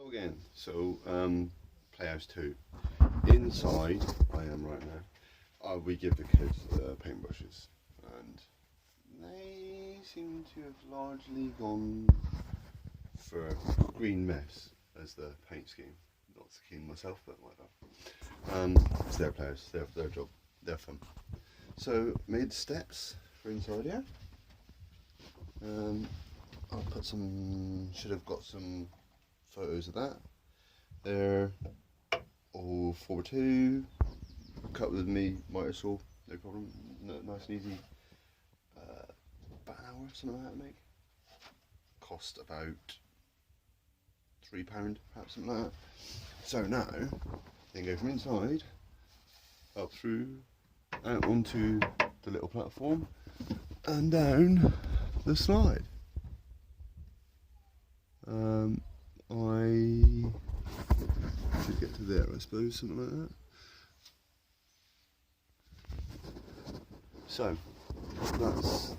Again, so Playhouse 2. Inside, I am right now. We give the kids paintbrushes, and they seem to have largely gone for green mess as the paint scheme. Not so keen myself, but whatever. It's their Playhouse, their job, their fun. So made steps for inside here. I'll put some. Should have got some photos of that. They're all 4x2, cut with me miter saw, no problem. Nice and easy. About an hour, something like that to make. Cost about £3, perhaps something like that. So now, then go from inside up through, out onto the little platform, and down the slide. I should get to there, I suppose, something like that. So that's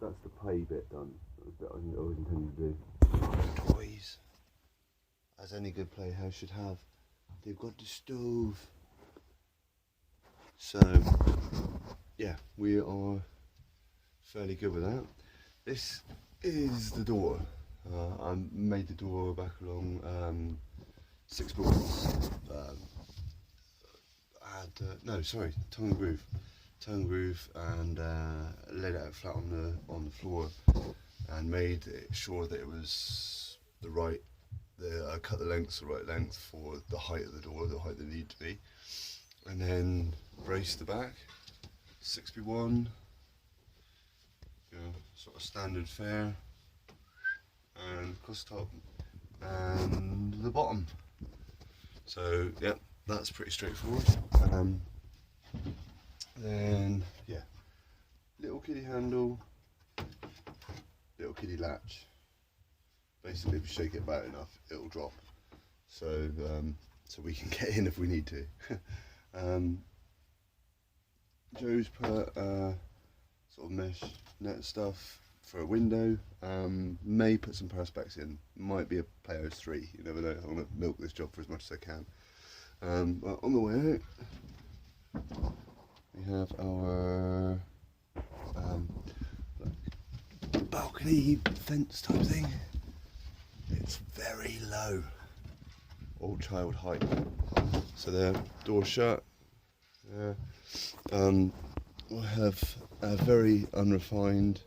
the play bit done. That was the bit I always intended to do. Toys, as any good playhouse should have. They've got the stove. So yeah, we are fairly good with that. This is the door. I made the door back along 6 boards. Tongue and groove, and laid it out flat on the floor, and made sure that it was the right. I cut the lengths the right length for the height of the door, the height they need to be, and then braced the back, 6x1, sort of standard fare. And across the top and the bottom. So yeah, that's pretty straightforward. Then yeah, little kiddie handle, little kiddie latch. Basically, if you shake it about enough, it'll drop. So so we can get in if we need to. Joe's put sort of mesh net stuff for a window. May put some perspex in. Might be a Playhouse 3. You never know. I'm going to milk this job for as much as I can. But on the way out, we have our balcony fence type thing. It's very low, all child height. So the door shut. We'll have a very unrefined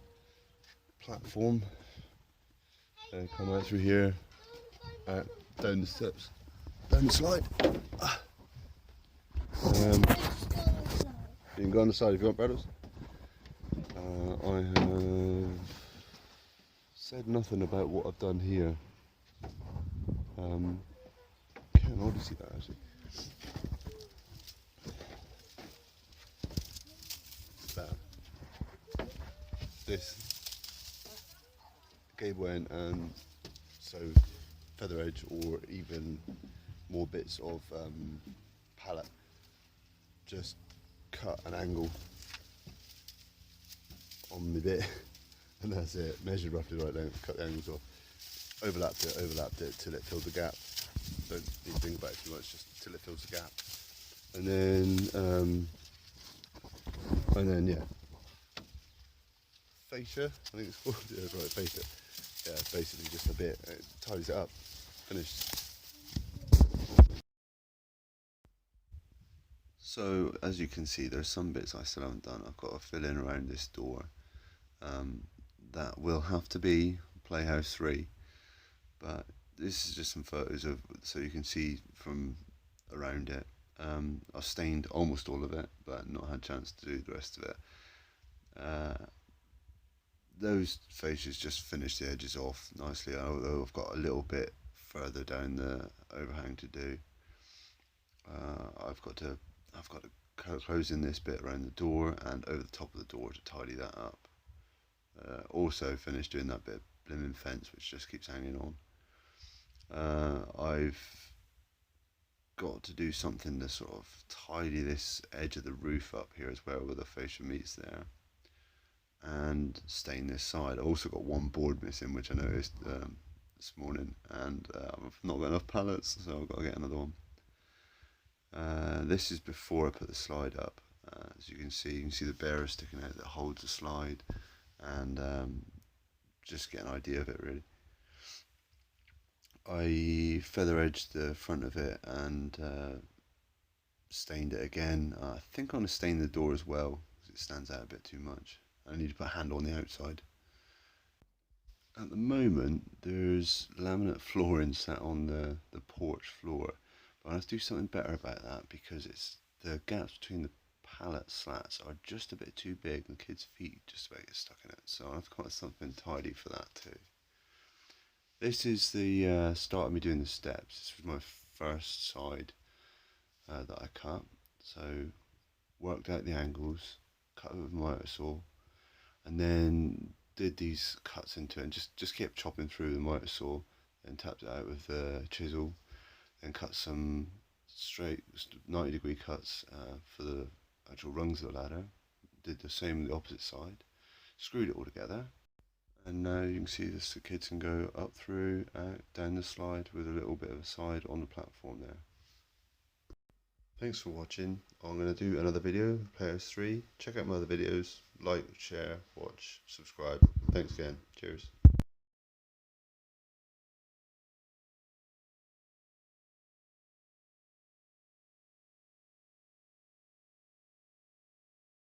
platform. Come out through here, down the steps, down the slide. You can go on the side if you want, brothers. I have said nothing about what I've done here. Can't hardly see that actually. This gable end and so feather edge, or even more bits of pallet. Just cut an angle on the bit, and that's it. Measured roughly right down, cut the angles off, overlapped it till it filled the gap. Don't need to think about it too much, just till it fills the gap. And then yeah, fascia, I think it's called. Yeah, that's right, fascia. Yeah, basically just a bit. It ties it up. Finished. So as you can see, there's some bits I still haven't done. I've got to fill in around this door. That will have to be Playhouse 3, but this is just some photos of, so you can see from around it. I've stained almost all of it, but not had a chance to do the rest of it. Those fascias just finish the edges off nicely, although I've got a little bit further down the overhang to do. I've got to close in this bit around the door and over the top of the door to tidy that up. Also finished doing that bit of blimmin' fence which just keeps hanging on. I've got to do something to sort of tidy this edge of the roof up here as well, where the fascia meets there, and stain this side. I've also got one board missing, which I noticed this morning, and I've not got enough pallets, so I've got to get another one. This is before I put the slide up. As you can see the bearer sticking out that holds the slide, and just get an idea of it really. I feather edged the front of it and stained it again. I think I'm going to stain the door as well because it stands out a bit too much. I need to put a handle on the outside. At the moment there's laminate flooring sat on the porch floor, but I have to do something better about that because the gaps between the pallet slats are just a bit too big and the kids' feet just about get stuck in it, so I have to come up with something tidy for that too. This is the start of me doing the steps. This was my first side that I cut, so worked out the angles, cut it with a miter saw, and then did these cuts into it and just kept chopping through the miter saw, then tapped it out with the chisel, then cut some straight 90-degree cuts for the actual rungs of the ladder, did the same on the opposite side, screwed it all together, and now you can see this, the kids can go up through, out, down the slide with a little bit of a side on the platform there. Thanks for watching. I'm going to do another video, Playhouse 3. Check out my other videos, like, share, watch, subscribe. Thanks again. Cheers.